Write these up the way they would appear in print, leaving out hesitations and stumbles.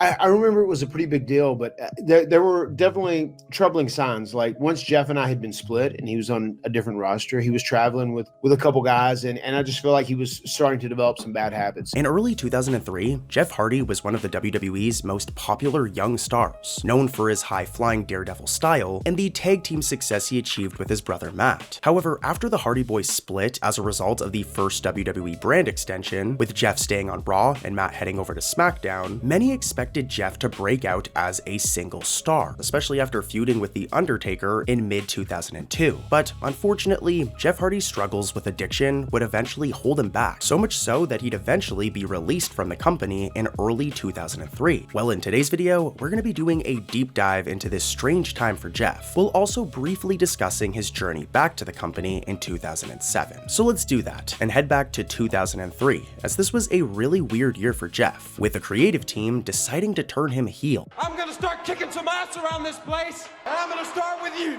I remember it was a pretty big deal, but there were definitely troubling signs. Like once Jeff and I had been split and he was on a different roster, he was traveling with a couple guys, and I just feel like he was starting to develop some bad habits. In early 2003, Jeff Hardy was one of the WWE's most popular young stars, known for his high-flying daredevil style and the tag team success he achieved with his brother Matt. However, after the Hardy Boyz split as a result of the first WWE brand extension, with Jeff staying on Raw and Matt heading over to SmackDown, many expected Jeff to break out as a single star, especially after feuding with The Undertaker in mid-2002. But unfortunately, Jeff Hardy's struggles with addiction would eventually hold him back, so much so that he'd eventually be released from the company in early 2003. Well, in today's video, we're going to be doing a deep dive into this strange time for Jeff, while also briefly discussing his journey back to the company in 2007. So let's do that, and head back to 2003, as this was a really weird year for Jeff, with the creative team deciding to turn him heel. I'm gonna start kicking some ass around this place, and I'm gonna start with you.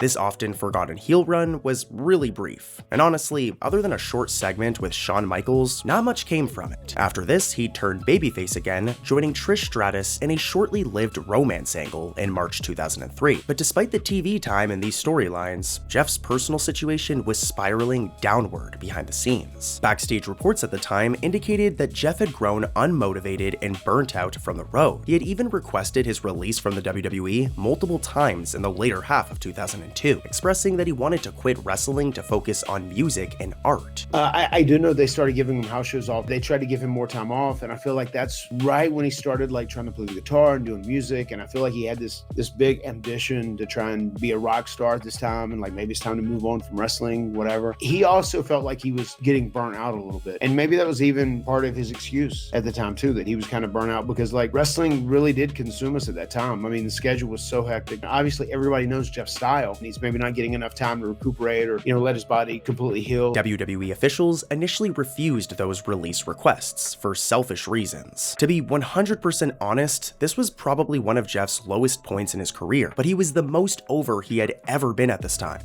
This often forgotten heel run was really brief, and honestly, other than a short segment with Shawn Michaels, not much came from it. After this, he turned babyface again, joining Trish Stratus in a shortly lived romance angle in March 2003. But despite the TV time in these storylines, Jeff's personal situation was spiraling downward behind the scenes. Backstage reports at the time indicated that Jeff had grown unmotivated and burnt out from the road. He had even requested his release from the WWE multiple times in the later half of 2002, expressing that he wanted to quit wrestling to focus on music and art. I do know they started giving him house shows off. They tried to give him more time off, and I feel like that's right when he started like trying to play the guitar and doing music. And I feel like he had this big ambition to try and be a rock star at this time, and like maybe it's time to move on from wrestling, whatever. He also felt like he was getting burnt out a little bit, and maybe that was even part of his excuse at the time too, that he was kind of burnt out because like wrestling really did consume us at that time. I mean, the schedule was so hectic. Obviously, everybody knows Jeff's style, and he's maybe not getting enough time to recuperate or, let his body completely heal. WWE officials initially refused those release requests for selfish reasons. To be 100% honest, this was probably one of Jeff's lowest points in his career, but he was the most over he had ever been at this time.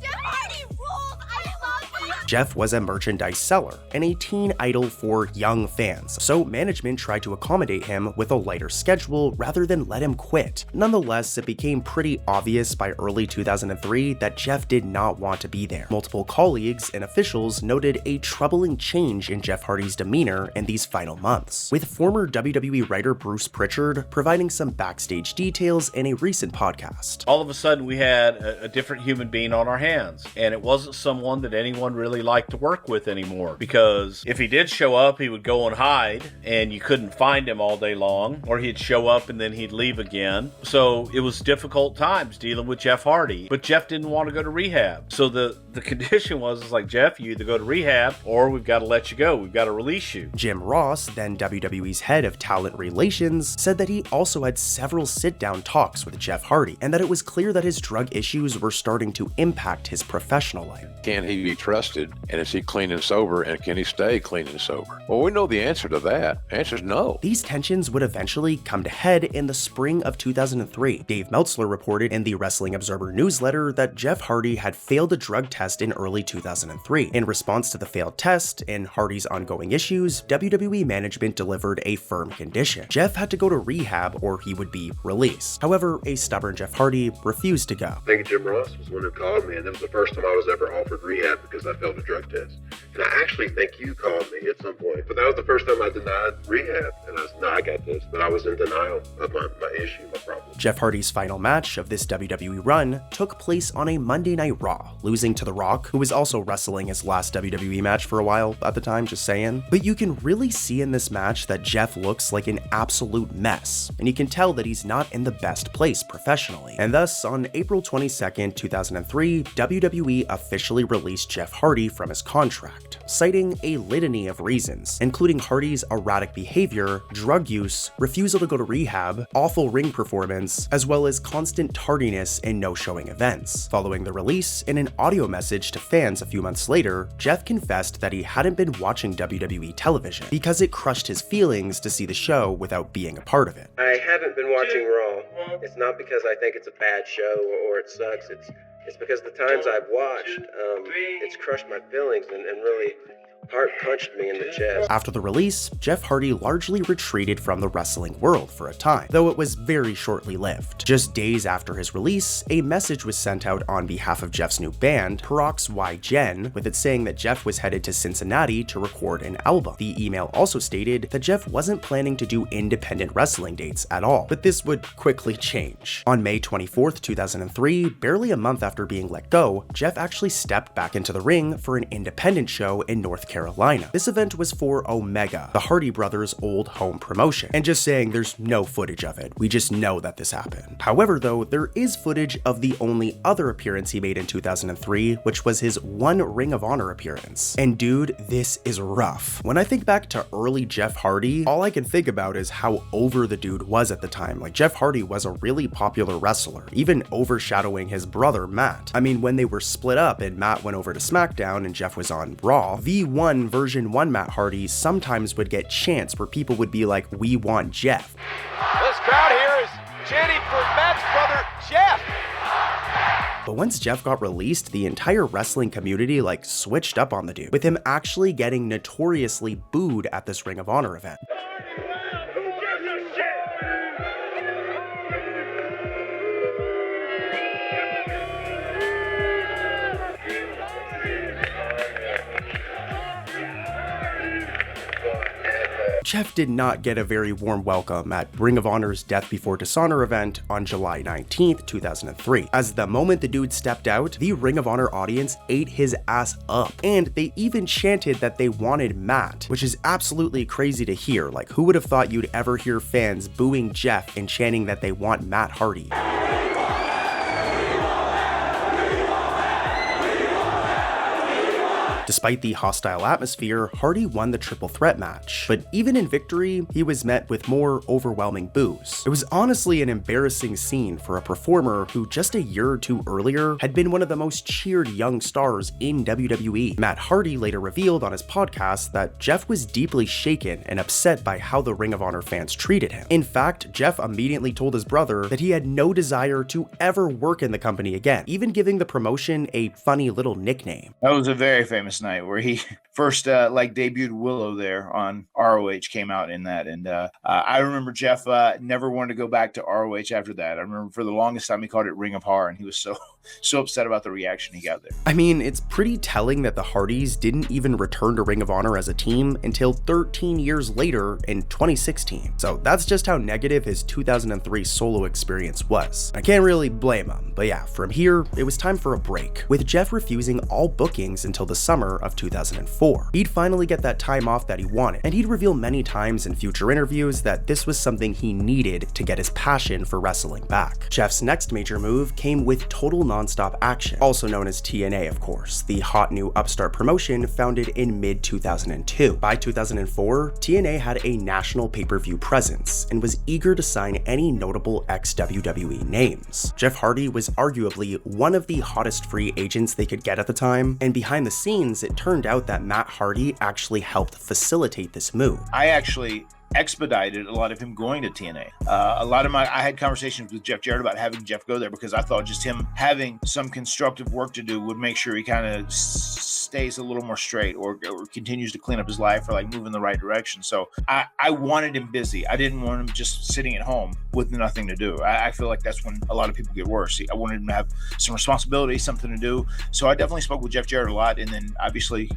Jeff was a merchandise seller and a teen idol for young fans, so management tried to accommodate him with a lighter schedule rather than let him quit. Nonetheless, it became pretty obvious by early 2003 that Jeff did not want to be there. Multiple colleagues and officials noted a troubling change in Jeff Hardy's demeanor in these final months, with former WWE writer Bruce Pritchard providing some backstage details in a recent podcast. All of a sudden, we had a different human being on our hands, and it wasn't someone that anyone really liked to work with anymore, because if he did show up, he would go and hide and you couldn't find him all day long, or he'd show up and then he'd leave again. So it was difficult times dealing with Jeff Hardy, but Jeff didn't want to go to rehab. So the condition was like, Jeff, you either go to rehab or we've got to let you go. We've got to release you. Jim Ross, then WWE's head of talent relations, said that he also had several sit-down talks with Jeff Hardy and that it was clear that his drug issues were starting to impact his professional life. Can he be trusted? And is he clean and sober? And can he stay clean and sober? Well, we know the answer to that. The answer is no. These tensions would eventually come to head in the spring of 2003. Dave Meltzer reported in the Wrestling Observer newsletter that Jeff Hardy had failed a drug test in early 2003. In response to the failed test and Hardy's ongoing issues, WWE management delivered a firm condition. Jeff had to go to rehab or he would be released. However, a stubborn Jeff Hardy refused to go. I think Jim Ross was the one who called me, and that was the first time I was ever offered rehab because I failed a drug test. And I actually think you called me at some point, but that was the first time I denied rehab. And I said, no, I got this. But I was in denial of my issue, my problem. Jeff Hardy's final match of this WWE run took place on a Monday Night Raw, losing to The Rock, who was also wrestling his last WWE match for a while at the time, just saying. But you can really see in this match that Jeff looks like an absolute mess, and you can tell that he's not in the best place professionally. And thus, on April 22nd, 2003, WWE officially released Jeff Hardy from his contract, citing a litany of reasons, including Hardy's erratic behavior, drug use, refusal to go to rehab, awful ring performance, as well as constant tardiness in no-showing events. Following the release, in an audio message to fans a few months later, Jeff confessed that he hadn't been watching WWE television because it crushed his feelings to see the show without being a part of it. I haven't been watching Raw. It's not because I think it's a bad show or it sucks. It's because the times I've watched, it's crushed my feelings and really Hart punched me in the chest. After the release, Jeff Hardy largely retreated from the wrestling world for a time, though it was very shortly lived. Just days after his release, a message was sent out on behalf of Jeff's new band, Perox Y Gen, with it saying that Jeff was headed to Cincinnati to record an album. The email also stated that Jeff wasn't planning to do independent wrestling dates at all, but this would quickly change. On May 24th, 2003, barely a month after being let go, Jeff actually stepped back into the ring for an independent show in North Carolina. This event was for Omega, the Hardy brothers' old home promotion. And just saying, there's no footage of it. We just know that this happened. However, though, there is footage of the only other appearance he made in 2003, which was his one Ring of Honor appearance. And dude, this is rough. When I think back to early Jeff Hardy, all I can think about is how over the dude was at the time. Like, Jeff Hardy was a really popular wrestler, even overshadowing his brother Matt. I mean, when they were split up and Matt went over to SmackDown and Jeff was on Raw, V1 version 1 Matt Hardy sometimes would get chants where people would be like, "We want Jeff." This crowd here is chanting for Matt's brother, Jeff. But once Jeff got released, the entire wrestling community like switched up on the dude, with him actually getting notoriously booed at this Ring of Honor event. Jeff did not get a very warm welcome at Ring of Honor's Death Before Dishonor event on July 19th, 2003. As the moment the dude stepped out, the Ring of Honor audience ate his ass up, and they even chanted that they wanted Matt, which is absolutely crazy to hear. Like, who would have thought you'd ever hear fans booing Jeff and chanting that they want Matt Hardy? Despite the hostile atmosphere, Hardy won the triple threat match, but even in victory, he was met with more overwhelming boos. It was honestly an embarrassing scene for a performer who just a year or two earlier had been one of the most cheered young stars in WWE. Matt Hardy later revealed on his podcast that Jeff was deeply shaken and upset by how the Ring of Honor fans treated him. In fact, Jeff immediately told his brother that he had no desire to ever work in the company again, even giving the promotion a funny little nickname. That was a very famous night where he first debuted Willow there on ROH, came out in that. And I remember Jeff never wanted to go back to ROH after that. I remember for the longest time he called it Ring of Horror, and he was so upset about the reaction he got there. I mean, it's pretty telling that the Hardys didn't even return to Ring of Honor as a team until 13 years later in 2016. So that's just how negative his 2003 solo experience was. I can't really blame him, but yeah, from here, it was time for a break, with Jeff refusing all bookings until the summer of 2004. He'd finally get that time off that he wanted, and he'd reveal many times in future interviews that this was something he needed to get his passion for wrestling back. Jeff's next major move came with Total Nonstop Action, also known as TNA, of course, the hot new upstart promotion founded in mid-2002. By 2004, TNA had a national pay-per-view presence and was eager to sign any notable ex-WWE names. Jeff Hardy was arguably one of the hottest free agents they could get at the time, and behind the scenes, it turned out that Matt Hardy actually helped facilitate this move. I actually expedited a lot of him going to TNA. I had conversations with Jeff Jarrett about having Jeff go there because I thought just him having some constructive work to do would make sure he kind of stays a little more straight or continues to clean up his life or like move in the right direction. So I wanted him busy. I didn't want him just sitting at home with nothing to do. I feel like that's when a lot of people get worse. I wanted him to have some responsibility, something to do. So I definitely spoke with Jeff Jarrett a lot. And then obviously,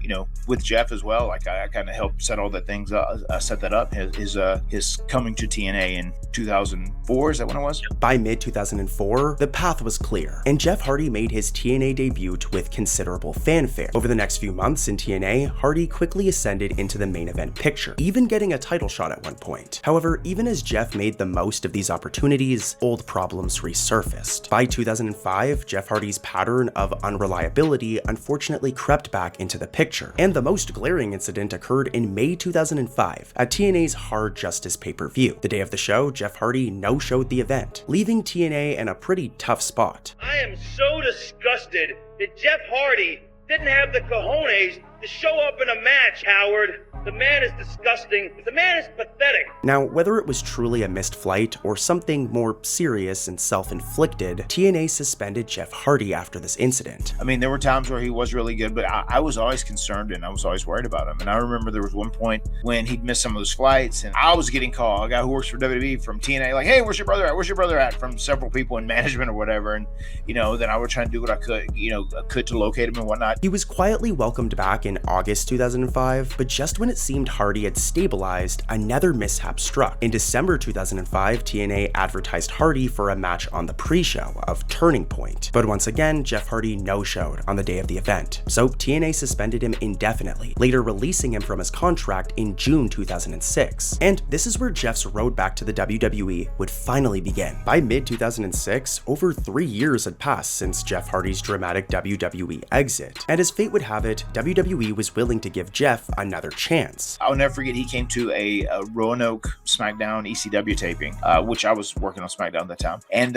with Jeff as well, like I kind of helped set all that things up, set that up. His coming to TNA in 2004, is that when it was? By mid-2004, the path was clear, and Jeff Hardy made his TNA debut with considerable fanfare. Over the next few months in TNA, Hardy quickly ascended into the main event picture, even getting a title shot at one point. However, even as Jeff made the most of these opportunities, old problems resurfaced. By 2005, Jeff Hardy's pattern of unreliability unfortunately crept back into the picture, and the most glaring incident occurred in May 2005 at TNA's Hard Justice pay-per-view. The day of the show, Jeff Hardy no-showed the event, leaving TNA in a pretty tough spot. I am so disgusted that Jeff Hardy didn't have the cojones to show up in a match, Howard. The man is disgusting. The man is pathetic. Now, whether it was truly a missed flight or something more serious and self-inflicted, TNA suspended Jeff Hardy after this incident. I mean, there were times where he was really good, but I was always concerned and I was always worried about him. And I remember there was one point when he'd missed some of those flights and I was getting called, a guy who works for WWE from TNA, like, hey, where's your brother at? Where's your brother at? From several people in management or whatever. And, then I would try and do what I could, to locate him and whatnot. He was quietly welcomed back in August 2005, but just when it seemed Hardy had stabilized, another mishap struck. In December 2005, TNA advertised Hardy for a match on the pre-show of Turning Point. But once again, Jeff Hardy no-showed on the day of the event, so TNA suspended him indefinitely, later releasing him from his contract in June 2006. And this is where Jeff's road back to the WWE would finally begin. By mid-2006, over 3 years had passed since Jeff Hardy's dramatic WWE exit, and as fate would have it, WWE was willing to give Jeff another chance. I'll never forget, he came to a Roanoke SmackDown ECW taping, which I was working on SmackDown at the time, and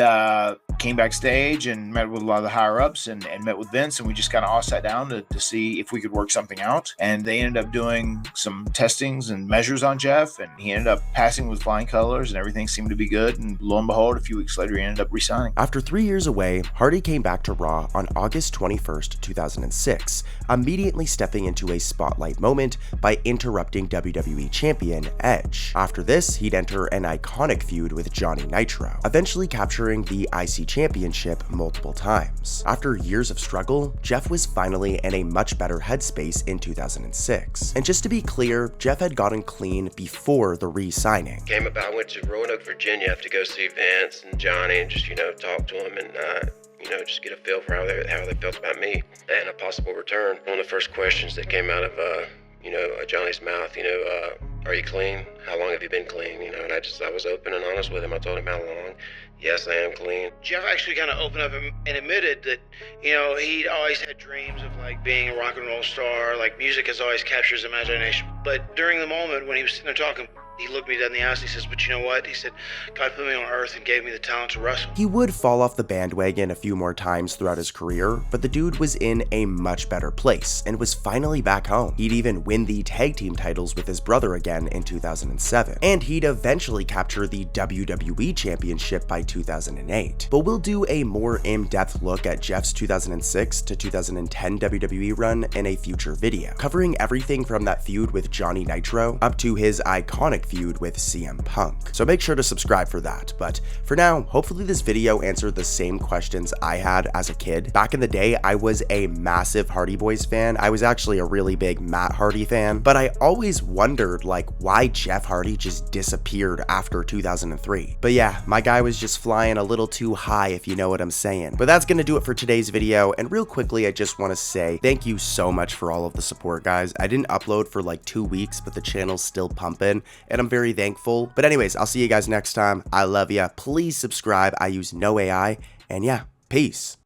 came backstage and met with a lot of the higher-ups and met with Vince, and we just kind of all sat down to see if we could work something out. And they ended up doing some testings and measures on Jeff, and he ended up passing with flying colors, and everything seemed to be good. And lo and behold, a few weeks later, he ended up resigning. After 3 years away, Hardy came back to Raw on August 21st, 2006, immediately stepping into a spotlight moment by interrupting WWE Champion Edge. After this, he'd enter an iconic feud with Johnny Nitro, eventually capturing the IC Championship multiple times. After years of struggle, Jeff was finally in a much better headspace in 2006. And just to be clear, Jeff had gotten clean before the re-signing. I went to Roanoke, Virginia to go see Vince and Johnny and just, talk to him and, just get a feel for how they felt about me and a possible return. One of the first questions that came out of, Johnny's mouth, are you clean? How long have you been clean? And I was open and honest with him. I told him how long. Yes, I am clean. Jeff actually kind of opened up and admitted that, he'd always had dreams of being a rock and roll star. Music has always captured his imagination. But during the moment when he was sitting there talking, he looked me dead in the eyes and he says, but you know what? He said, God put me on earth and gave me the talent to wrestle. He would fall off the bandwagon a few more times throughout his career, but the dude was in a much better place and was finally back home. He'd even win the tag team titles with his brother again in 2007, and he'd eventually capture the WWE Championship by 2008. But we'll do a more in-depth look at Jeff's 2006 to 2010 WWE run in a future video, covering everything from that feud with Johnny Nitro up to his iconic feud with CM Punk. So make sure to subscribe for that. But for now, hopefully this video answered the same questions I had as a kid. Back in the day, I was a massive Hardy Boyz fan. I was actually a really big Matt Hardy fan, but I always wondered why Jeff Hardy just disappeared after 2003. But yeah, my guy was just flying a little too high, if you know what I'm saying. But that's gonna do it for today's video, and real quickly, I just want to say thank you so much for all of the support, guys. I didn't upload for 2 weeks, but the channel's still pumping, and I'm very thankful. But anyways, I'll see you guys next time. I love ya. Please subscribe. I use no AI, and yeah, peace.